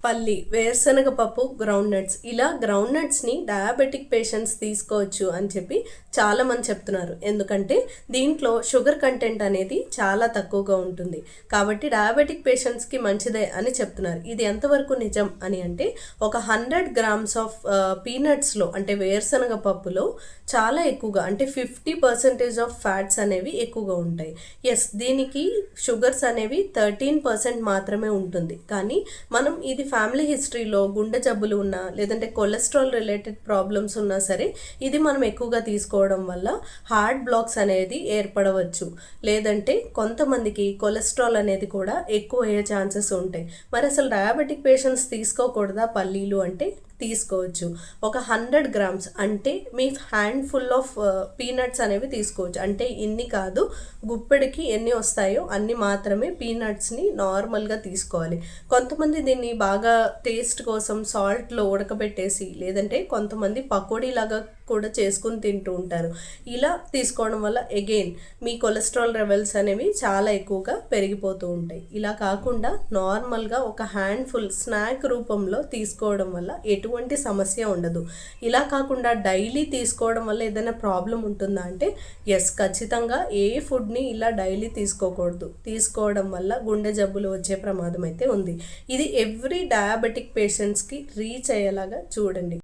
పల్లి, వేరుశనగ పప్పు, గ్రౌండ్ నట్స్ ఇలా గ్రౌండ్ నట్స్ని డయాబెటిక్ పేషెంట్స్ తీసుకోవచ్చు అని చెప్పి చాలామంది చెప్తున్నారు. ఎందుకంటే దీంట్లో షుగర్ కంటెంట్ అనేది చాలా తక్కువగా ఉంటుంది కాబట్టి డయాబెటిక్ పేషెంట్స్కి మంచిదే అని చెప్తున్నారు. ఇది ఎంతవరకు నిజం అని అంటే ఒక 100 గ్రామ్స్ ఆఫ్ పీనట్స్లో అంటే వేరుశనగ పప్పులో చాలా ఎక్కువగా అంటే 50% ఆఫ్ ఫ్యాట్స్ అనేవి ఎక్కువగా ఉంటాయి. ఎస్, దీనికి షుగర్స్ అనేవి 13% మాత్రమే ఉంటుంది. కానీ మనం ఇది ఫ్యామిలీ హిస్టరీలో గుండె జబ్బులు ఉన్నా లేదంటే కొలెస్ట్రాల్ రిలేటెడ్ ప్రాబ్లమ్స్ ఉన్నా సరే ఇది మనం ఎక్కువగా తీసుకోవడం వల్ల హార్ట్ బ్లాక్స్ అనేది ఏర్పడవచ్చు. లేదంటే కొంతమందికి కొలెస్ట్రాల్ అనేది కూడా ఎక్కువ అయ్యే ఛాన్సెస్ ఉంటాయి. మరి అసలు డయాబెటిక్ పేషెంట్స్ తీసుకోకూడదా పల్లీలు అంటే తీసుకోవచ్చు. ఒక 100 గ్రామ్స్ అంటే మీ హ్యాండ్ ఫుల్ ఆఫ్ పీనట్స్ అనేవి తీసుకోవచ్చు. అంటే ఇన్ని కాదు, గుప్పెడికి ఎన్ని వస్తాయో అన్ని మాత్రమే పీనట్స్ని నార్మల్గా తీసుకోవాలి. కొంతమంది దీన్ని బాగా టేస్ట్ కోసం సాల్ట్లో ఉడకబెట్టేసి లేదంటే కొంతమంది పకోడీ లాగా కూడా చేసుకుని తింటూ ఉంటారు. ఇలా తీసుకోవడం వల్ల అగైన్ మీ కొలెస్ట్రాల్ లెవెల్స్ అనేవి చాలా ఎక్కువగా పెరిగిపోతూ ఉంటాయి. ఇలా కాకుండా నార్మల్గా ఒక హ్యాండ్ఫుల్ స్నాక్ రూపంలో తీసుకోవడం వల్ల ఎటువంటి సమస్య ఉండదు. ఇలా కాకుండా డైలీ తీసుకోవడం వల్ల ఏదైనా ప్రాబ్లం ఉంటుందా అంటే ఎస్, ఖచ్చితంగా ఏ ఫుడ్ని ఇలా డైలీ తీసుకోకూడదు. తీసుకోవడం వల్ల గుండె జబ్బులు వచ్చే ప్రమాదం అయితే ఉంది. ఇది ఎవ్రీ డయాబెటిక్ పేషెంట్స్కి రీచ్ అయ్యేలాగా చూడండి.